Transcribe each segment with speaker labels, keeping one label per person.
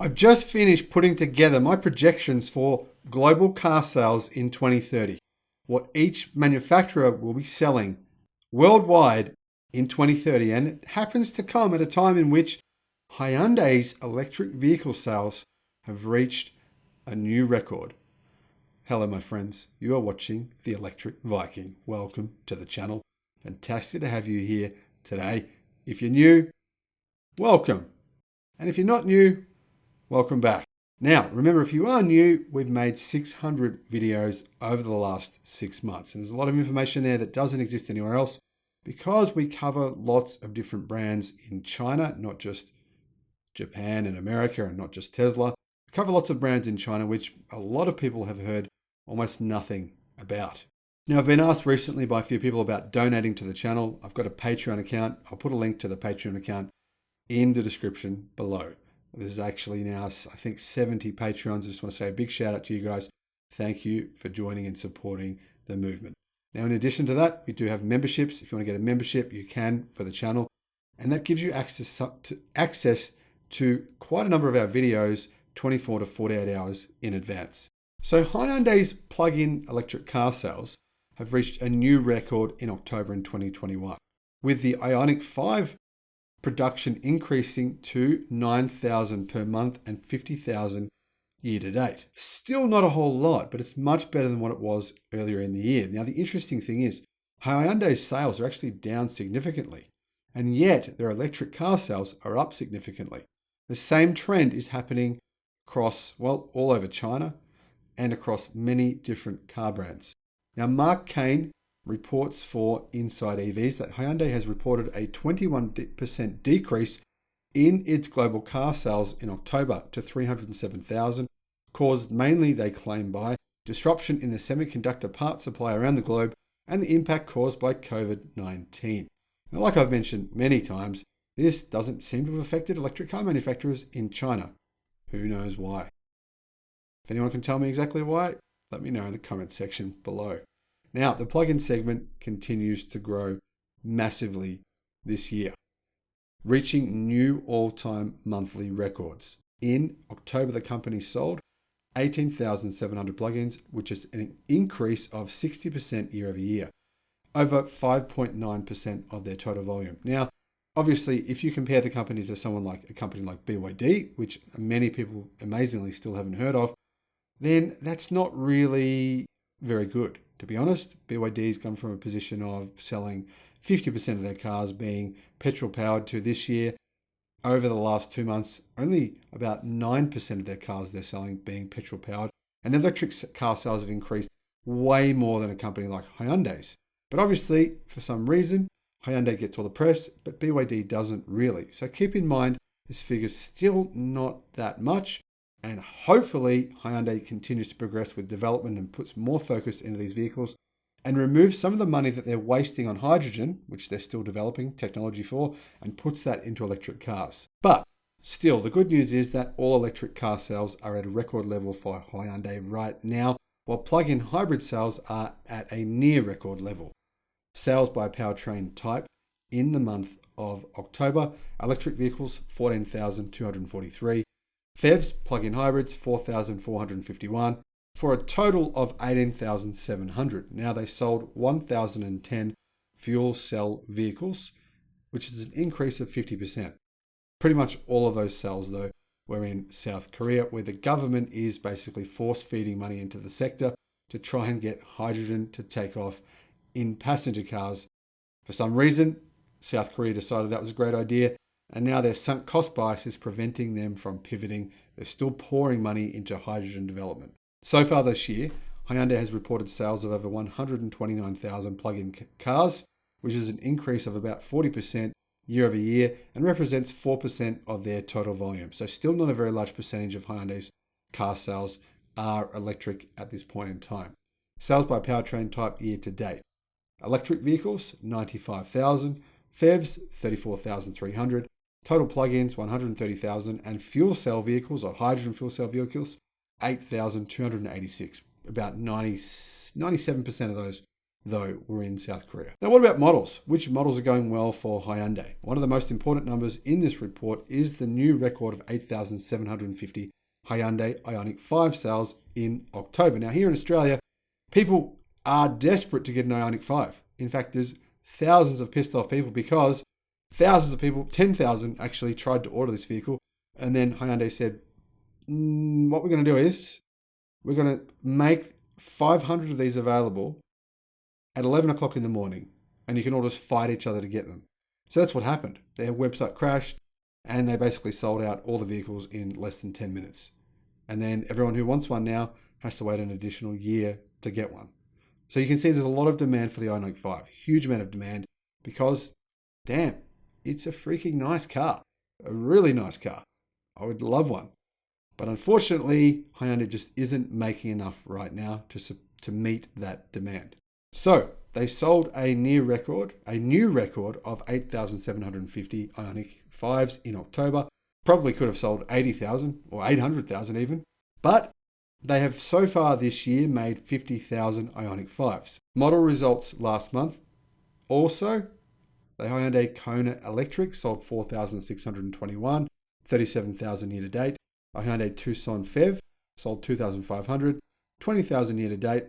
Speaker 1: I've just finished putting together my projections for global car sales in 2030, what each manufacturer will be selling worldwide in 2030, and it happens to come at a time in which Hyundai's electric vehicle sales have reached a new record. Hello, my friends. You are watching the Electric Viking. Welcome to the channel. Fantastic to have you here today. If you're new, welcome. And if you're not new, welcome back. Now, remember, if you are new, we've made 600 videos over the last 6 months. And there's a lot of information there that doesn't exist anywhere else because we cover lots of different brands in China, not just Japan and America and not just Tesla. We cover lots of brands in China, which a lot of people have heard almost nothing about. Now, I've been asked recently by a few people about donating to the channel. I've got a Patreon account. I'll put a link to the Patreon account in the description below. There's actually now, I think, 70 Patreons. I just want to say a big shout out to you guys. Thank you for joining and supporting the movement. Now, in addition to that, we do have memberships. If you want to get a membership, you can for the channel. And that gives you access to quite a number of our videos 24 to 48 hours in advance. So Hyundai's plug-in electric car sales have reached a new record in October in 2021, with the Ioniq 5 production increasing to 9,000 per month and 50,000 year to date. Still not a whole lot, but it's much better than what it was earlier in the year. Now, the interesting thing is Hyundai's sales are actually down significantly, and yet their electric car sales are up significantly. The same trend is happening across, well, all over China and across many different car brands. Now, Mark Kane reports for Inside EVs that Hyundai has reported a 21% decrease in its global car sales in October to 307,000, caused mainly, they claim, by disruption in the semiconductor part supply around the globe and the impact caused by COVID-19. Now, like I've mentioned many times, this doesn't seem to have affected electric car manufacturers in China. Who knows why? If anyone can tell me exactly why, let me know in the comments section below. Now, the plug-in segment continues to grow massively this year, reaching new all-time monthly records. In October, the company sold 18,700 plug-ins, which is an increase of 60% year over year, over 5.9% of their total volume. Now, obviously, if you compare the company to a company like BYD, which many people amazingly still haven't heard of, then that's not really very good. To be honest, BYD's come from a position of selling 50% of their cars being petrol powered to this year. Over the last 2 months, only about 9% of their cars they're selling being petrol powered. And the electric car sales have increased way more than a company like Hyundai's. But obviously, for some reason, Hyundai gets all the press, but BYD doesn't really. So keep in mind, this figure's still not that much. And hopefully Hyundai continues to progress with development and puts more focus into these vehicles and removes some of the money that they're wasting on hydrogen, which they're still developing technology for, and puts that into electric cars. But still, the good news is that all electric car sales are at a record level for Hyundai right now, while plug-in hybrid sales are at a near record level. Sales by powertrain type in the month of October: electric vehicles 14,243, PHEVs, plug-in hybrids, 4,451, for a total of 18,700. Now, they sold 1,010 fuel cell vehicles, which is an increase of 50%. Pretty much all of those sales, though, were in South Korea, where the government is basically force-feeding money into the sector to try and get hydrogen to take off in passenger cars. For some reason, South Korea decided that was a great idea, and now their sunk cost bias is preventing them from pivoting. They're still pouring money into hydrogen development. So far this year, Hyundai has reported sales of over 129,000 plug-in cars, which is an increase of about 40% year over year and represents 4% of their total volume. So still not a very large percentage of Hyundai's car sales are electric at this point in time. Sales by powertrain type year to date: electric vehicles 95,000, PHEVs 34,300, total plug-ins 130,000, and fuel cell vehicles or hydrogen fuel cell vehicles 8,286. About 97% of those though we're in South Korea. Now, what about models? Which models are going well for Hyundai? One of the most important numbers in this report is the new record of 8,750 Hyundai Ioniq 5 sales in October. Now, here in Australia, people are desperate to get an Ioniq 5. In fact, there's thousands of pissed off people because thousands of people, 10,000 actually tried to order this vehicle. And then Hyundai said, what we're going to do is we're going to make 500 of these available at 11 o'clock in the morning, and you can all just fight each other to get them. So that's what happened. Their website crashed, and they basically sold out all the vehicles in less than 10 minutes. And then everyone who wants one now has to wait an additional year to get one. So you can see there's a lot of demand for the Ioniq 5, huge amount of demand, because, damn, it's a freaking nice car, a really nice car. I would love one. But unfortunately, Hyundai just isn't making enough right now to meet that demand. So they sold a new record of 8,750 Ioniq 5s in October. Probably could have sold 80,000 or 800,000 even. But they have so far this year made 50,000 Ioniq 5s. Model results last month. Also, the Hyundai Kona Electric sold 4,621, 37,000 year to date. A Hyundai Tucson PHEV sold 2,500, 20,000 year to date.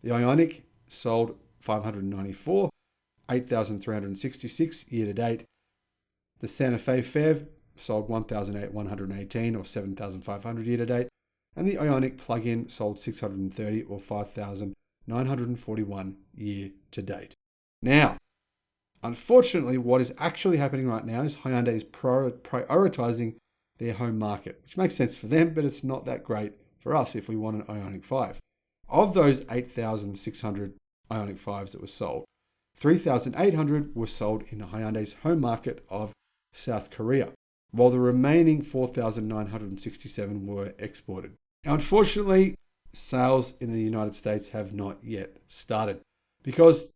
Speaker 1: The Ioniq sold 594, 8,366 year to date. The Santa Fe PHEV sold 1,118 or 7,500 year to date. And the Ioniq plug-in sold 630 or 5,941 year to date. Now, unfortunately, what is actually happening right now is Hyundai is prioritizing their home market, which makes sense for them, but it's not that great for us if we want an Ioniq 5. Of those 8,600 Ioniq 5s that were sold, 3,800 were sold in Hyundai's home market of South Korea, while the remaining 4,967 were exported. Now, unfortunately, sales in the United States have not yet started because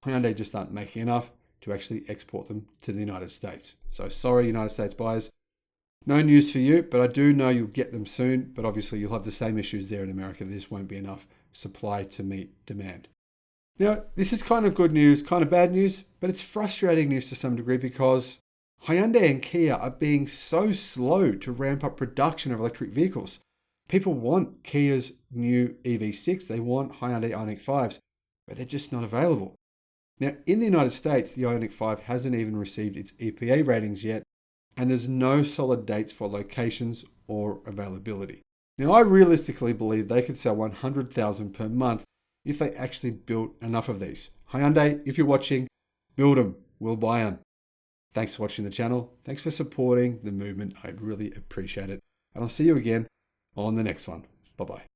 Speaker 1: Hyundai just aren't making enough to actually export them to the United States. So sorry, United States buyers. No news for you, but I do know you'll get them soon. But obviously, you'll have the same issues there in America. There just won't be enough supply to meet demand. Now, this is kind of good news, kind of bad news, but it's frustrating news to some degree because Hyundai and Kia are being so slow to ramp up production of electric vehicles. People want Kia's new EV6, they want Hyundai Ioniq 5s, but they're just not available. Now, in the United States, the Ioniq 5 hasn't even received its EPA ratings yet, and there's no solid dates for locations or availability. Now, I realistically believe they could sell 100,000 per month if they actually built enough of these. Hyundai, if you're watching, build them. We'll buy them. Thanks for watching the channel. Thanks for supporting the movement. I'd really appreciate it. And I'll see you again on the next one. Bye-bye.